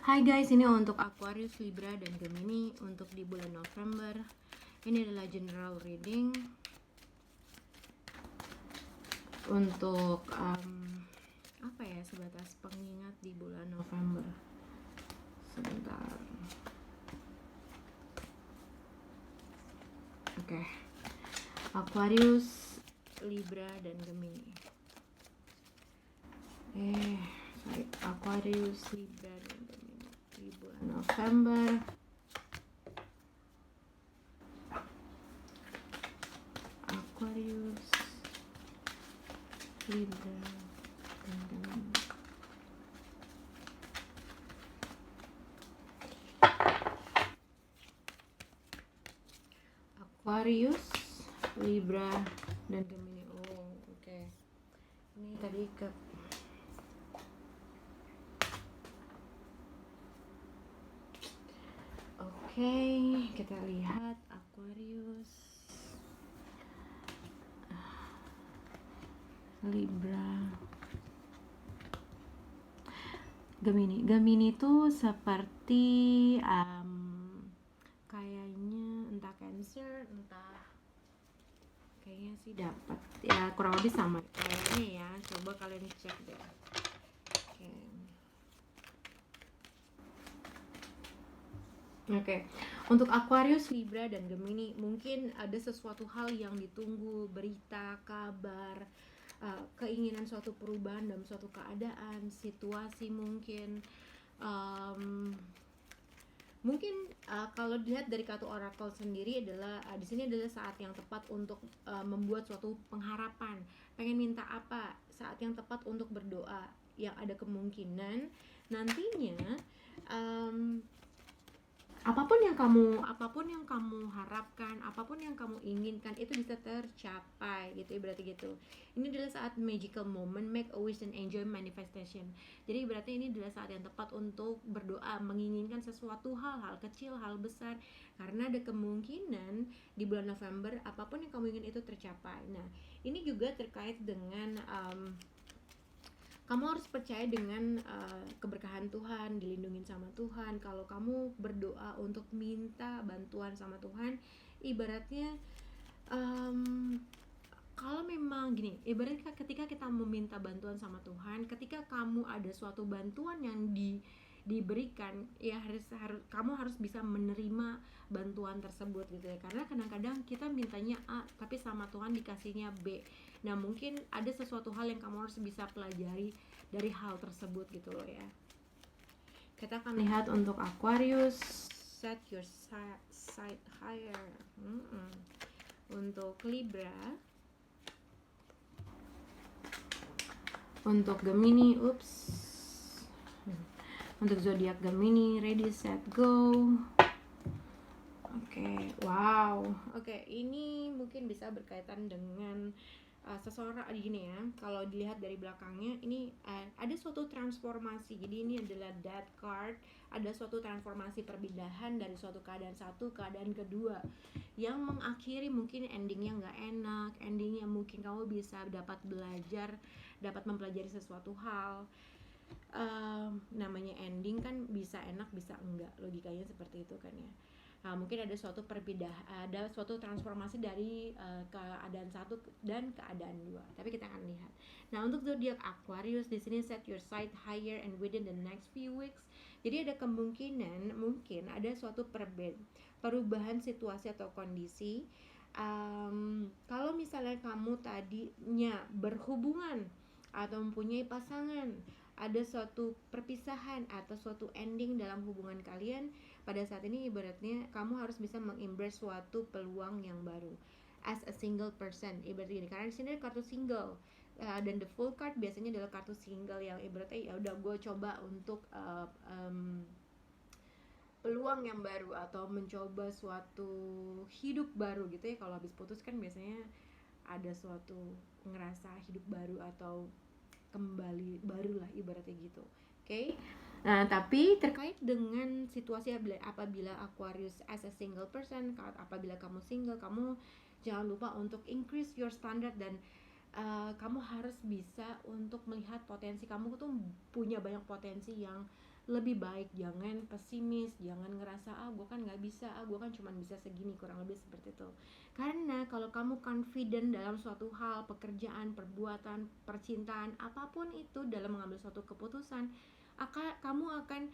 Hai guys, ini untuk Aquarius, Libra, dan Gemini untuk di bulan November. Ini adalah general reading untuk apa ya, sebatas pengingat di bulan November. Sebentar. Oke. Aquarius, Libra, dan Gemini. Aquarius, Libra, dan Gemini di bulan November. Aquarius, Libra, dan Gemini. Aquarius, Libra, dan Gemini. Oh, oke. Ini tadi ke Oke, kita lihat Aquarius, Libra, Gemini. Gemini itu seperti kayaknya entah Cancer, entah kayaknya sih dapat ya, kurang lebih sama kayaknya ya. Coba kalian cek deh. Oke. Untuk Aquarius, Libra, dan Gemini, mungkin ada sesuatu hal yang ditunggu, berita, kabar, keinginan suatu perubahan dalam suatu keadaan, situasi mungkin. Mungkin kalau dilihat dari kartu oracle sendiri adalah di sini adalah saat yang tepat untuk membuat suatu pengharapan. Pengen minta apa? Saat yang tepat untuk berdoa. Yang ada kemungkinan nantinya apapun yang kamu harapkan, apapun yang kamu inginkan itu bisa tercapai gitu, berarti gitu. Ini adalah saat magical moment, make a wish and enjoy manifestation. Jadi berarti ini adalah saat yang tepat untuk berdoa, menginginkan sesuatu hal kecil, hal besar, karena ada kemungkinan di bulan November apapun yang kamu ingin itu tercapai. Nah, ini juga terkait dengan kamu harus percaya dengan keberkahan Tuhan, dilindungin sama Tuhan. Kalau kamu berdoa untuk minta bantuan sama Tuhan, ibaratnya kalau memang gini, ibaratnya ketika kita meminta bantuan sama Tuhan, ketika kamu ada suatu bantuan yang diberikan, ya kamu harus bisa menerima bantuan tersebut gitu ya. Karena kadang-kadang kita mintanya A tapi sama Tuhan dikasihnya B. Nah, mungkin ada sesuatu hal yang kamu harus bisa pelajari dari hal tersebut gitu loh ya. Kita akan lihat untuk Aquarius, set your sight higher. Untuk Libra, untuk Gemini, untuk zodiak Gemini, ready set go. Oke, wow. Oke, ini mungkin bisa berkaitan dengan seseorang gini ya. Kalau dilihat dari belakangnya, ini ada suatu transformasi. Jadi ini adalah Death card. Ada suatu transformasi, perpindahan dari suatu keadaan satu keadaan kedua, yang mengakhiri mungkin endingnya nggak enak. Endingnya mungkin kamu bisa dapat belajar, dapat mempelajari sesuatu hal. Namanya ending kan bisa enak bisa enggak, logikanya seperti itu kan ya. Mungkin ada suatu perpindahan, ada suatu transformasi dari keadaan satu dan keadaan dua. Tapi kita akan lihat. Nah, untuk zodiak Aquarius di sini set your sight higher and within the next few weeks. Jadi ada kemungkinan mungkin ada suatu perubahan situasi atau kondisi. Kalau misalnya kamu tadinya berhubungan atau mempunyai pasangan, ada suatu perpisahan atau suatu ending dalam hubungan kalian, pada saat ini ibaratnya kamu harus bisa mengembrace suatu peluang yang baru as a single person, ibaratnya ini karena di sini ada kartu single, dan the full card biasanya adalah kartu single yang ibaratnya ya udah gue coba untuk peluang yang baru atau mencoba suatu hidup baru gitu ya. Kalau habis putus kan biasanya ada suatu ngerasa hidup baru atau kembali baru lah ibaratnya gitu. Oke. Nah, tapi terkait dengan situasi apabila Aquarius as a single person, apabila kamu single, kamu jangan lupa untuk increase your standard dan kamu harus bisa untuk melihat potensi kamu tuh punya banyak potensi yang lebih baik jangan pesimis, jangan ngerasa gue kan nggak bisa, gue kan cuma bisa segini, kurang lebih seperti itu. Karena kalau kamu confident dalam suatu hal, pekerjaan, perbuatan, percintaan, apapun itu, dalam mengambil suatu keputusan, kamu akan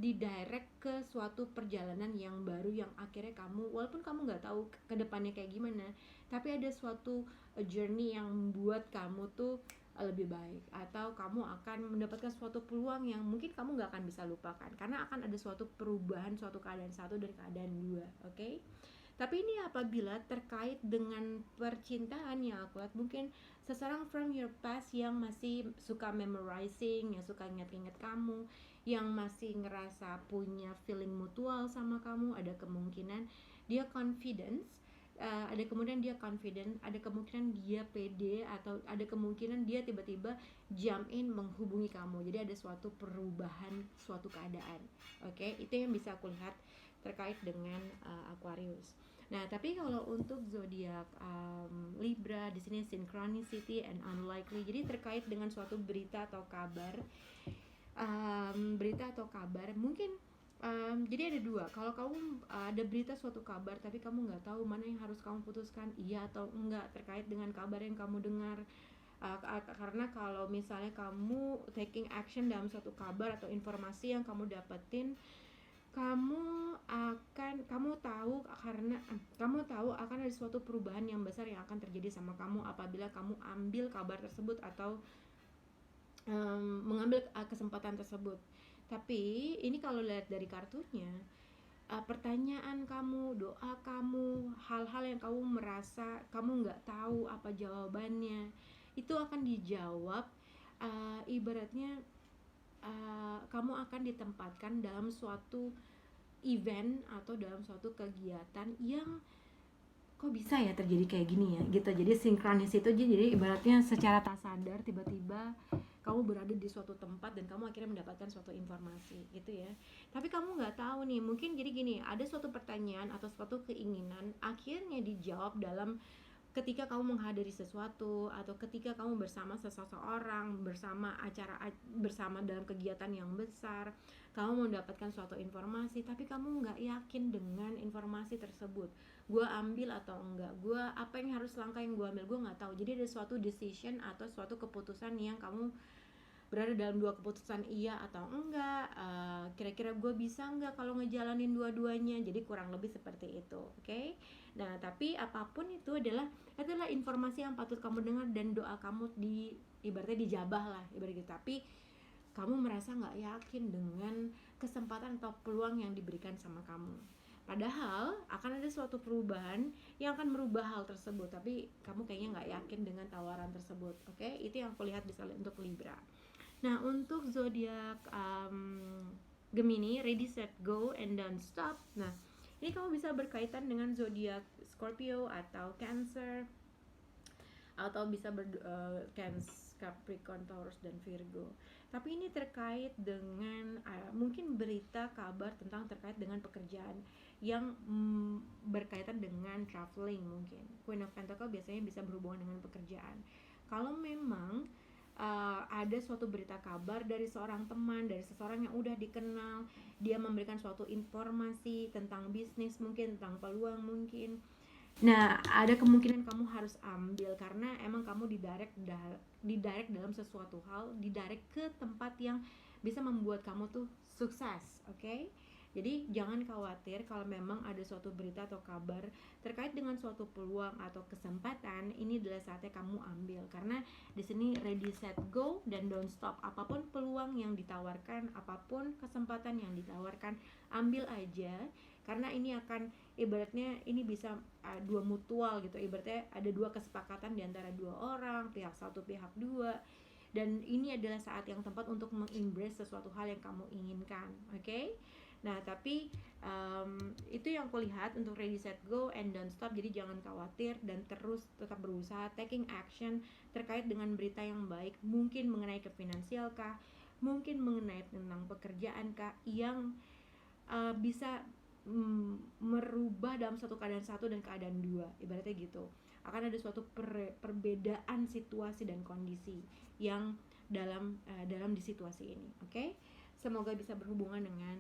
didirect ke suatu perjalanan yang baru, yang akhirnya kamu, walaupun kamu nggak tahu ke depannya kayak gimana, tapi ada suatu journey yang membuat kamu tuh lebih baik, atau kamu akan mendapatkan suatu peluang yang mungkin kamu nggak akan bisa lupakan, karena akan ada suatu perubahan, suatu keadaan satu dan keadaan dua. Oke? Tapi ini apabila terkait dengan percintaan, yang aku lihat mungkin seseorang from your past yang masih suka memorizing, yang suka ingat-ingat kamu, yang masih ngerasa punya feeling mutual sama kamu, ada kemungkinan dia confidence, ada kemungkinan dia pede, atau ada kemungkinan dia tiba-tiba jump in menghubungi kamu. Jadi ada suatu perubahan, suatu keadaan. Oke, itu yang bisa aku lihat terkait dengan Aquarius. Nah, tapi kalau untuk zodiak Libra, di sini synchronicity and unlikely. Jadi terkait dengan suatu berita atau kabar, mungkin jadi ada dua. Kalau kamu ada berita suatu kabar tapi kamu nggak tahu mana yang harus kamu putuskan, iya atau enggak, terkait dengan kabar yang kamu dengar. Karena kalau misalnya kamu taking action dalam suatu kabar atau informasi yang kamu dapetin, kamu tahu, karena kamu tahu akan ada suatu perubahan yang besar yang akan terjadi sama kamu apabila kamu ambil kabar tersebut atau mengambil kesempatan tersebut. Tapi ini kalau lihat dari kartunya, pertanyaan kamu, doa kamu, hal-hal yang kamu merasa kamu nggak tahu apa jawabannya, itu akan dijawab. Ibaratnya kamu akan ditempatkan dalam suatu event atau dalam suatu kegiatan yang kok bisa ya terjadi kayak gini ya gitu. Jadi sinkronis itu, jadi ibaratnya secara tak sadar tiba-tiba kamu berada di suatu tempat dan kamu akhirnya mendapatkan suatu informasi gitu ya. Tapi kamu nggak tahu nih, mungkin jadi gini, ada suatu pertanyaan atau suatu keinginan akhirnya dijawab dalam ketika kamu menghadiri sesuatu, atau ketika kamu bersama seseorang, bersama dalam kegiatan yang besar, kamu mendapatkan suatu informasi tapi kamu nggak yakin dengan informasi tersebut. Gue ambil atau enggak, apa yang harus langkah yang gue ambil, gue nggak tahu. Jadi ada suatu decision atau suatu keputusan yang kamu berada dalam dua keputusan, iya atau enggak, kira-kira gue bisa enggak kalau ngejalanin dua-duanya. Jadi kurang lebih seperti itu. Oke? Nah, tapi apapun itu adalah informasi yang patut kamu dengar, dan doa kamu ibaratnya dijabah lah ibarat gitu. Tapi kamu merasa nggak yakin dengan kesempatan atau peluang yang diberikan sama kamu, padahal akan ada suatu perubahan yang akan merubah hal tersebut, tapi kamu kayaknya nggak yakin dengan tawaran tersebut. Oke? Itu yang aku lihat bisa untuk Libra. Nah, untuk zodiak Gemini, ready set go and don't stop. Nah, ini kamu bisa berkaitan dengan zodiak Scorpio atau Cancer, atau bisa Cancer, Capricorn, Taurus dan Virgo. Tapi ini terkait dengan mungkin berita kabar terkait dengan pekerjaan yang berkaitan dengan traveling mungkin. Queen of Pentacles biasanya bisa berhubungan dengan pekerjaan. Kalau memang ada suatu berita kabar dari seorang teman, dari seseorang yang udah dikenal, dia memberikan suatu informasi tentang bisnis mungkin, tentang peluang mungkin. Nah, ada kemungkinan kamu harus ambil karena emang kamu didirect dalam sesuatu hal, didirect ke tempat yang bisa membuat kamu tuh sukses. Oke? Jadi jangan khawatir kalau memang ada suatu berita atau kabar terkait dengan suatu peluang atau kesempatan, ini adalah saatnya kamu ambil, karena di sini ready set go dan don't stop. Apapun peluang yang ditawarkan, apapun kesempatan yang ditawarkan, ambil aja, karena ini akan ibaratnya ini bisa dua mutual gitu, ibaratnya ada dua kesepakatan di antara dua orang, pihak satu pihak dua, dan ini adalah saat yang tepat untuk mengembrace sesuatu hal yang kamu inginkan. Oke? Nah, tapi itu yang aku lihat untuk ready set go and don't stop. Jadi jangan khawatir dan terus tetap berusaha, taking action terkait dengan berita yang baik, mungkin mengenai ke finansial kah, mungkin mengenai tentang pekerjaan kah, yang bisa merubah dalam satu keadaan satu dan keadaan dua, ibaratnya gitu. Akan ada suatu perbedaan situasi dan kondisi yang dalam di situasi ini. Oke? semoga bisa berhubungan dengan